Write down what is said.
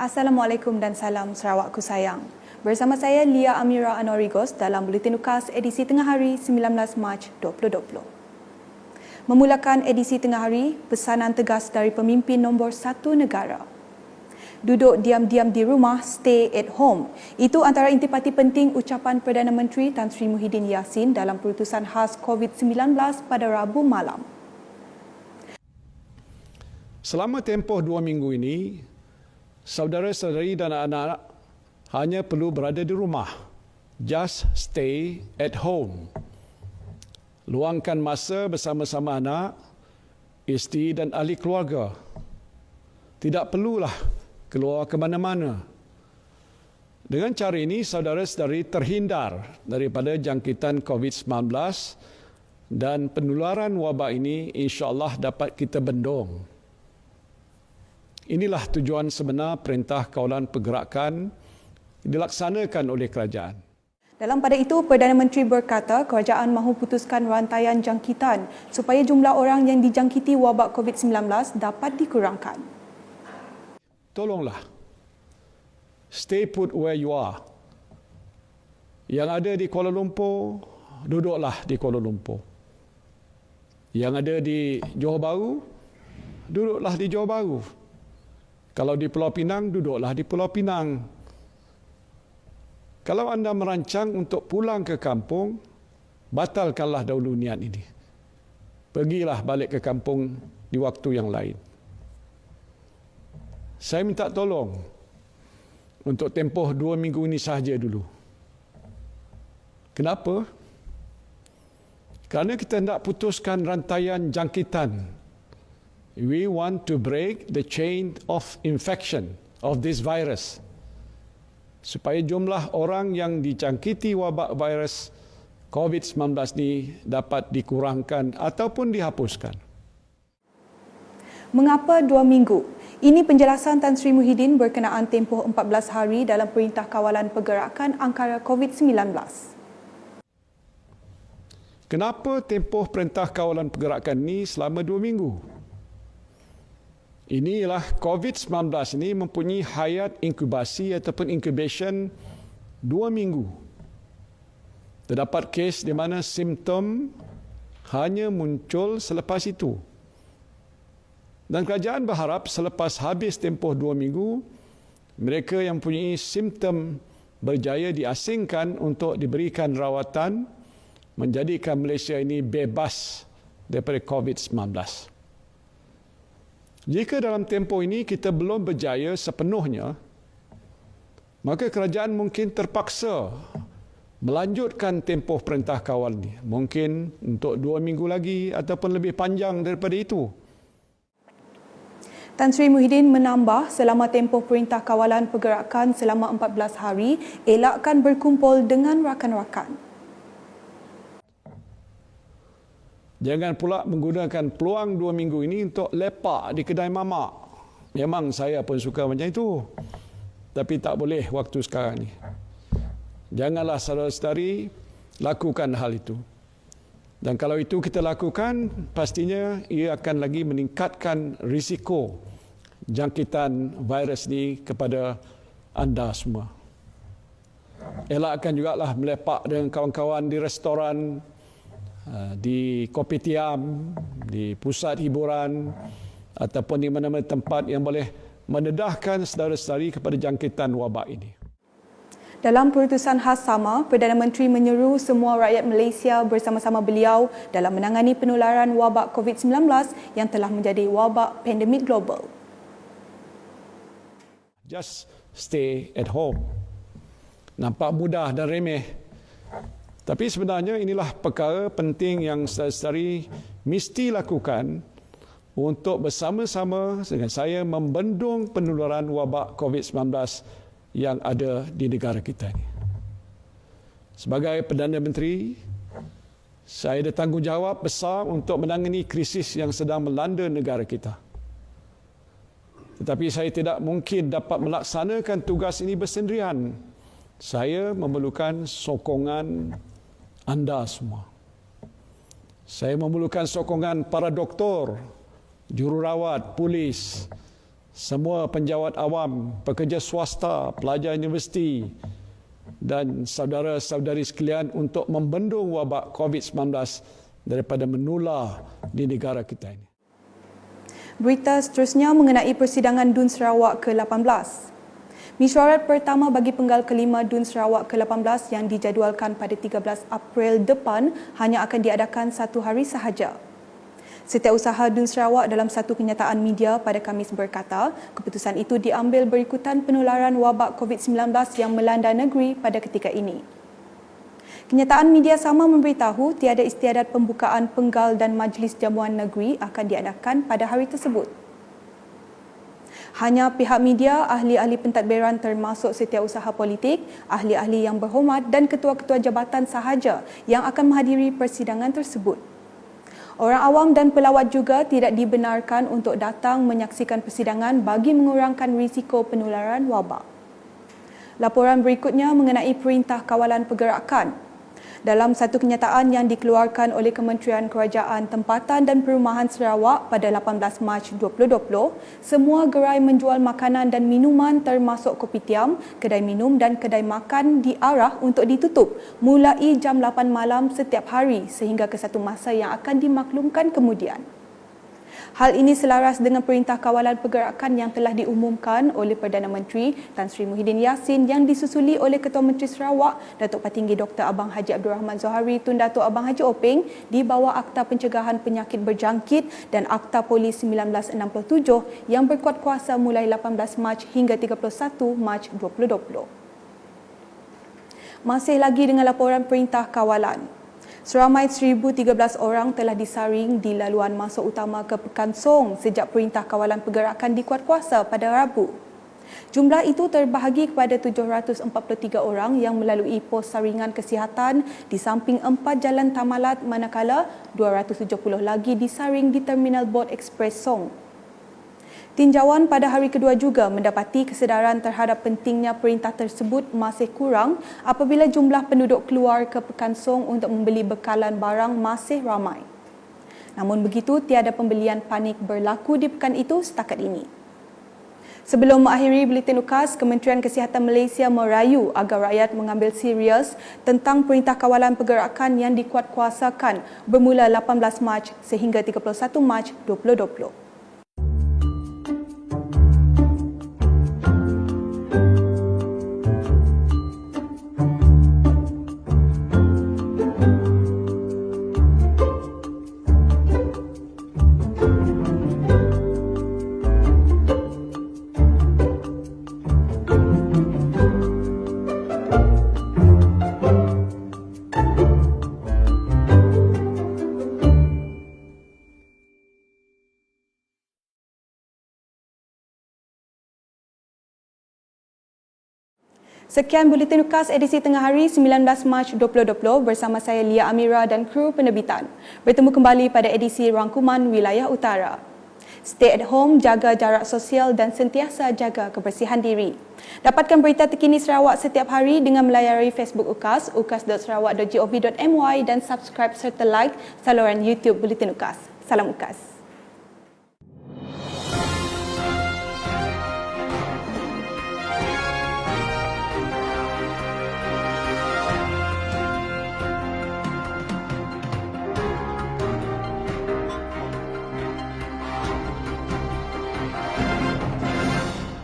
Assalamualaikum dan salam Sarawakku sayang. Bersama saya Lia Amira Anorigos dalam Buletin UKAS edisi Tengah Hari 19 Mac 2020. Memulakan edisi Tengah Hari, pesanan tegas dari pemimpin nombor 1 negara. Duduk diam-diam di rumah, stay at home. Itu antara intipati penting ucapan Perdana Menteri Tan Sri Muhyiddin Yassin dalam perutusan khas COVID-19 pada Rabu malam. Selama tempoh 2 minggu ini, saudara-saudari dan anak-anak hanya perlu berada di rumah. Just stay at home. Luangkan masa bersama-sama anak, isteri dan ahli keluarga. Tidak perlulah keluar ke mana-mana. Dengan cara ini, saudara-saudari terhindar daripada jangkitan COVID-19 dan penularan wabak ini insya-Allah dapat kita bendung. Inilah tujuan sebenar Perintah Kawalan Pergerakan dilaksanakan oleh kerajaan. Dalam pada itu, Perdana Menteri berkata kerajaan mahu putuskan rantaian jangkitan supaya jumlah orang yang dijangkiti wabak COVID-19 dapat dikurangkan. Tolonglah, stay put where you are. Yang ada di Kuala Lumpur, duduklah di Kuala Lumpur. Yang ada di Johor Bahru, duduklah di Johor Bahru. Kalau di Pulau Pinang, duduklah di Pulau Pinang. Kalau anda merancang untuk pulang ke kampung, batalkanlah dahulu niat ini. Pergilah balik ke kampung di waktu yang lain. Saya minta tolong untuk tempoh 2 minggu ini sahaja dulu. Kenapa? Kerana kita hendak putuskan rantaian jangkitan. We want to break the chain of infection of this virus. Supaya jumlah orang yang dijangkiti wabak virus COVID-19 ini dapat dikurangkan ataupun dihapuskan. Mengapa 2 minggu? Ini penjelasan Tan Sri Muhyiddin berkenaan tempoh 14 hari dalam Perintah Kawalan Pergerakan Angkara COVID-19. Kenapa tempoh Perintah Kawalan Pergerakan ini selama 2 minggu? Inilah COVID-19 ini mempunyai hayat inkubasi ataupun incubation 2 minggu. Terdapat kes di mana simptom hanya muncul selepas itu. Dan kerajaan berharap selepas habis tempoh 2 minggu, mereka yang mempunyai simptom berjaya diasingkan untuk diberikan rawatan, menjadikan Malaysia ini bebas daripada COVID-19. Jika dalam tempoh ini kita belum berjaya sepenuhnya, maka kerajaan mungkin terpaksa melanjutkan tempoh perintah kawal ini. Mungkin untuk 2 minggu lagi ataupun lebih panjang daripada itu. Tan Sri Muhyiddin menambah selama tempoh Perintah Kawalan Pergerakan selama 14 hari, elakkan berkumpul dengan rakan-rakan. Jangan pula menggunakan peluang 2 minggu ini untuk lepak di kedai mamak. Memang saya pun suka macam itu. Tapi tak boleh waktu sekarang ni. Janganlah saudara-saudari lakukan hal itu. Dan kalau itu kita lakukan, pastinya ia akan lagi meningkatkan risiko jangkitan virus ini kepada anda semua. Elakkan jugalah melepak dengan kawan-kawan di restoran, di kopitiam, di pusat hiburan ataupun di mana-mana tempat yang boleh mendedahkan saudara-saudari kepada jangkitan wabak ini. Dalam perutusan khas sama, Perdana Menteri menyeru semua rakyat Malaysia bersama-sama beliau dalam menangani penularan wabak COVID-19 yang telah menjadi wabak pandemik global. Just stay at home. Nampak mudah dan remeh. Tapi sebenarnya inilah perkara penting yang saudara-saudari mesti lakukan untuk bersama-sama dengan saya membendung penularan wabak COVID-19 yang ada di negara kita ini. Sebagai Perdana Menteri, saya ada tanggungjawab besar untuk menangani krisis yang sedang melanda negara kita. Tetapi saya tidak mungkin dapat melaksanakan tugas ini bersendirian. Saya memerlukan sokongan anda semua. Saya memerlukan sokongan para doktor, jururawat, polis, semua penjawat awam, pekerja swasta, pelajar universiti dan saudara-saudari sekalian untuk membendung wabak COVID-19 daripada menular di negara kita ini. Berita seterusnya mengenai persidangan DUN Sarawak ke-18. Mesyuarat pertama bagi penggal kelima DUN Sarawak ke-18 yang dijadualkan pada 13 April depan hanya akan diadakan 1 hari sahaja. Setiausaha DUN Sarawak dalam satu kenyataan media pada Khamis berkata, keputusan itu diambil berikutan penularan wabak COVID-19 yang melanda negeri pada ketika ini. Kenyataan media sama memberitahu tiada istiadat pembukaan penggal dan majlis jamuan negeri akan diadakan pada hari tersebut. Hanya pihak media, ahli-ahli pentadbiran termasuk setiausaha politik, ahli-ahli yang berhormat dan ketua-ketua jabatan sahaja yang akan menghadiri persidangan tersebut. Orang awam dan pelawat juga tidak dibenarkan untuk datang menyaksikan persidangan bagi mengurangkan risiko penularan wabak. Laporan berikutnya mengenai Perintah Kawalan Pergerakan. Dalam satu kenyataan yang dikeluarkan oleh Kementerian Kerajaan Tempatan dan Perumahan Sarawak pada 18 Mac 2020, semua gerai menjual makanan dan minuman termasuk kopitiam, kedai minum dan kedai makan diarah untuk ditutup mulai jam 8 malam setiap hari sehingga ke satu masa yang akan dimaklumkan kemudian. Hal ini selaras dengan Perintah Kawalan Pergerakan yang telah diumumkan oleh Perdana Menteri Tan Sri Muhyiddin Yassin yang disusuli oleh Ketua Menteri Sarawak, Datuk Patinggi Dr. Abang Haji Abdul Rahman Zohari Tun Datuk Abang Haji Openg di bawah Akta Pencegahan Penyakit Berjangkit dan Akta Polis 1967 yang berkuat kuasa mulai 18 Mac hingga 31 Mac 2020. Masih lagi dengan laporan Perintah Kawalan. Seramai 1,013 orang telah disaring di laluan masuk utama ke Pekan Song sejak Perintah Kawalan Pergerakan dikuatkuasa pada Rabu. Jumlah itu terbahagi kepada 743 orang yang melalui pos saringan kesihatan di samping 4 jalan tamalat manakala 270 lagi disaring di Terminal Boat Express Song. Tinjauan pada hari kedua juga mendapati kesedaran terhadap pentingnya perintah tersebut masih kurang apabila jumlah penduduk keluar ke Pekan Song untuk membeli bekalan barang masih ramai. Namun begitu, tiada pembelian panik berlaku di pekan itu setakat ini. Sebelum mengakhiri Buletin UKAS, Kementerian Kesihatan Malaysia merayu agar rakyat mengambil serius tentang Perintah Kawalan Pergerakan yang dikuatkuasakan bermula 18 Mac sehingga 31 Mac 2020. Sekian Buletin UKAS edisi tengah hari 19 Mac 2020 bersama saya Lia Amira dan kru penerbitan. Bertemu kembali pada edisi rangkuman Wilayah Utara. Stay at home, jaga jarak sosial dan sentiasa jaga kebersihan diri. Dapatkan berita terkini Sarawak setiap hari dengan melayari Facebook UKAS, ukas.sarawak.gov.my dan subscribe serta like saluran YouTube Buletin UKAS. Salam UKAS.